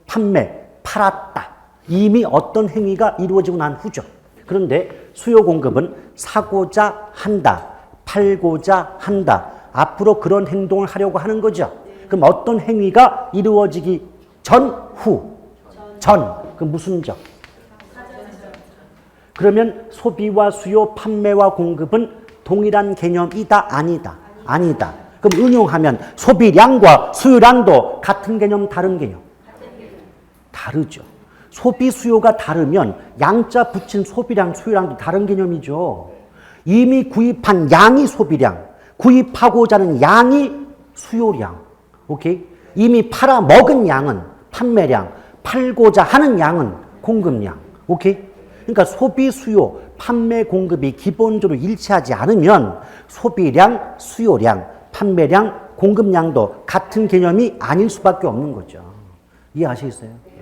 판매, 팔았다. 이미 어떤 행위가 이루어지고 난 후죠. 그런데 수요 공급은 사고자 한다, 팔고자 한다. 앞으로 그런 행동을 하려고 하는 거죠. 그럼 어떤 행위가 이루어지기 전, 후? 전. 그럼 무슨 적? 그러면 소비와 수요, 판매와 공급은 동일한 개념이다, 아니다? 아니다. 그럼 응용하면 소비량과 수요량도 같은 개념, 다른 개념? 다르죠. 소비, 수요가 다르면 양자 붙인 소비량, 수요량도 다른 개념이죠. 이미 구입한 양이 소비량, 구입하고자 하는 양이 수요량. 오케이? 이미 팔아 먹은 양은 판매량, 팔고자 하는 양은 공급량. 오케이? 그러니까 소비, 수요, 판매, 공급이 기본적으로 일치하지 않으면 소비량, 수요량, 판매량, 공급량도 같은 개념이 아닐 수밖에 없는 거죠. 이해하시겠어요?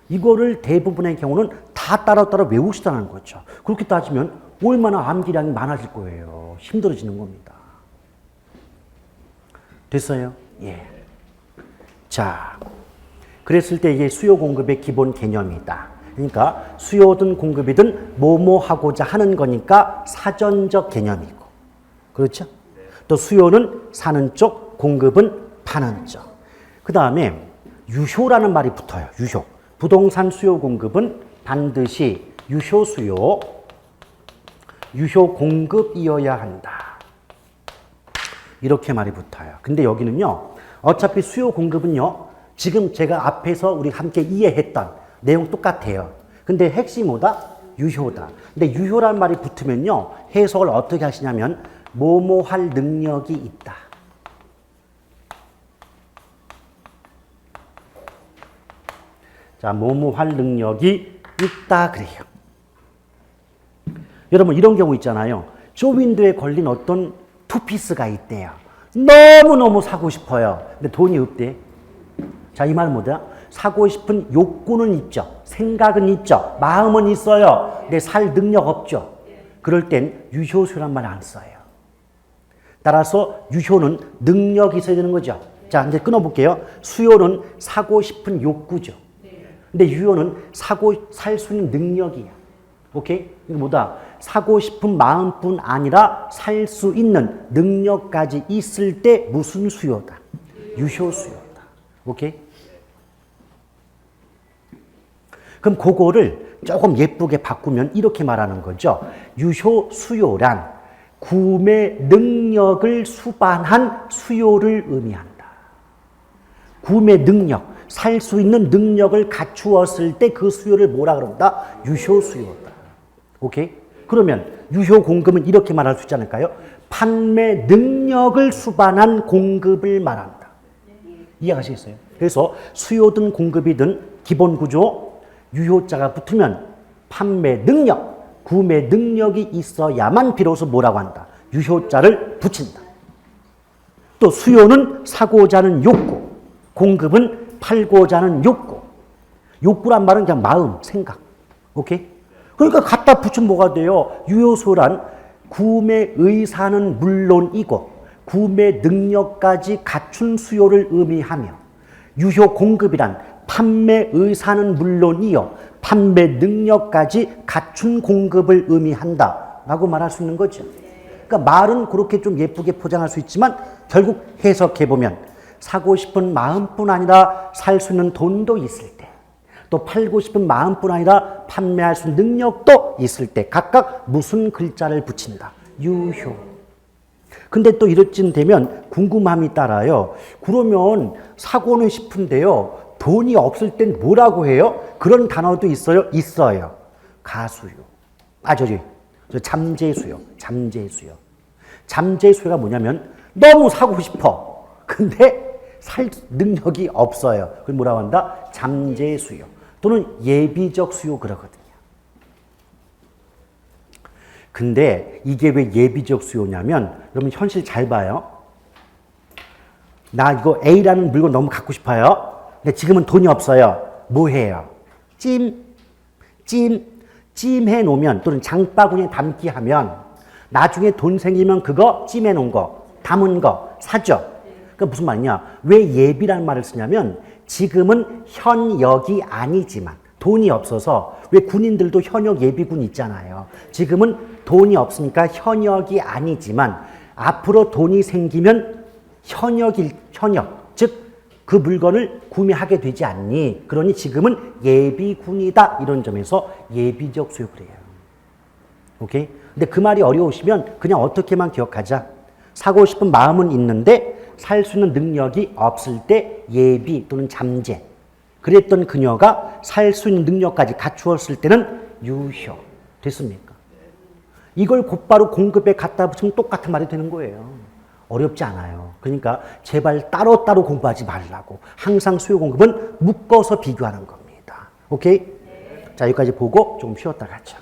이거를 대부분의 경우는 다 따로따로 외우시다는 거죠. 그렇게 따지면 얼마나 암기량이 많아질 거예요. 힘들어지는 겁니다. 됐어요? 예. 자, 그랬을 때 이게 수요 공급의 기본 개념이다. 그러니까 수요든 공급이든 뭐뭐 하고자 하는 거니까 사전적 개념이고, 그렇죠? 또 수요는 사는 쪽, 공급은 파는 쪽. 그 다음에 유효라는 말이 붙어요. 유효. 부동산 수요 공급은 반드시 유효 수요, 유효 공급이어야 한다. 이렇게 말이 붙어요. 근데 여기는요, 어차피 수요 공급은요, 지금 제가 앞에서 우리 함께 이해했던 내용 똑같아요. 근데 핵심이 뭐다? 유효다. 근데 유효란 말이 붙으면요, 해석을 어떻게 하시냐면 뭐뭐 할 능력이 있다. 자, 뭐뭐 할 능력이 있다 그래요. 여러분 이런 경우 있잖아요. 쇼윈도에 걸린 어떤 투피스가 있대요. 너무너무 사고 싶어요. 근데 돈이 없대. 자, 이 말은 뭐다? 사고 싶은 욕구는 있죠. 생각은 있죠. 마음은 있어요. 근데 살 능력 없죠. 그럴 땐 유효수요란 말 안 써요. 따라서 유효는 능력이 있어야 되는 거죠. 자, 이제 끊어볼게요. 수요는 사고 싶은 욕구죠. 근데 유효는 살 수 있는 능력이야. 오케이? 이거 뭐다? 사고 싶은 마음뿐 아니라 살 수 있는 능력까지 있을 때 무슨 수요다? 유효 수요다. 오케이? 그럼 그거를 조금 예쁘게 바꾸면 이렇게 말하는 거죠. 유효 수요란 구매 능력을 수반한 수요를 의미한다. 구매 능력, 살 수 있는 능력을 갖추었을 때 그 수요를 뭐라 그런다? 유효 수요다. 오케이? 그러면 유효 공급은 이렇게 말할 수 있지 않을까요? 판매 능력을 수반한 공급을 말한다. 이해하시겠어요? 그래서 수요든 공급이든 기본 구조, 유효자가 붙으면 판매 능력, 구매 능력이 있어야만 비로소 뭐라고 한다? 유효자를 붙인다. 또 수요는 사고자 하는 욕구, 공급은 팔고자 하는 욕구. 욕구란 말은 그냥 마음, 생각. 오케이? 그러니까 갖다 붙이면 뭐가 돼요? 유효소란 구매 의사는 물론이고 구매 능력까지 갖춘 수요를 의미하며 유효 공급이란 판매 의사는 물론이요 판매 능력까지 갖춘 공급을 의미한다 라고 말할 수 있는 거죠. 그러니까 말은 그렇게 좀 예쁘게 포장할 수 있지만 결국 해석해보면 사고 싶은 마음뿐 아니라 살 수 있는 돈도 있을 때 또 팔고 싶은 마음뿐 아니라 판매할 수 있는 능력도 있을 때 각각 무슨 글자를 붙인다. 유효. 근데 또 이렇쯤 되면 궁금함이 따라요. 그러면 사고는 싶은데요. 돈이 없을 땐 뭐라고 해요? 그런 단어도 있어요? 있어요. 가수요. 저 잠재수요. 잠재수요. 잠재수요가 뭐냐면 너무 사고 싶어. 근데 살 능력이 없어요. 그걸 뭐라고 한다? 잠재수요. 또는 예비적 수요 그러거든요. 근데 이게 왜 예비적 수요냐면 여러분 현실 잘 봐요. 나 이거 A라는 물건 너무 갖고 싶어요. 근데 지금은 돈이 없어요. 뭐 해요? 찜해 놓으면 또는 장바구니에 담기 하면 나중에 돈 생기면 그거 찜해 놓은 거, 담은 거 사죠. 그러니까 무슨 말이냐? 왜 예비라는 말을 쓰냐면 지금은 현역이 아니지만 돈이 없어서 왜 군인들도 현역 예비군 있잖아요. 지금은 돈이 없으니까 현역이 아니지만 앞으로 돈이 생기면 현역, 즉 그 물건을 구매하게 되지 않니? 그러니 지금은 예비군이다. 이런 점에서 예비적 수요 그래요. 오케이? 근데 그 말이 어려우시면 그냥 어떻게만 기억하자. 사고 싶은 마음은 있는데 살 수 있는 능력이 없을 때 예비 또는 잠재. 그랬던 그녀가 살 수 있는 능력까지 갖추었을 때는 유효. 됐습니까? 이걸 곧바로 공급에 갖다 붙이면 똑같은 말이 되는 거예요. 어렵지 않아요. 그러니까 제발 따로따로 공부하지 말라고. 항상 수요 공급은 묶어서 비교하는 겁니다. 오케이? 자, 여기까지 보고 좀 쉬었다 가죠.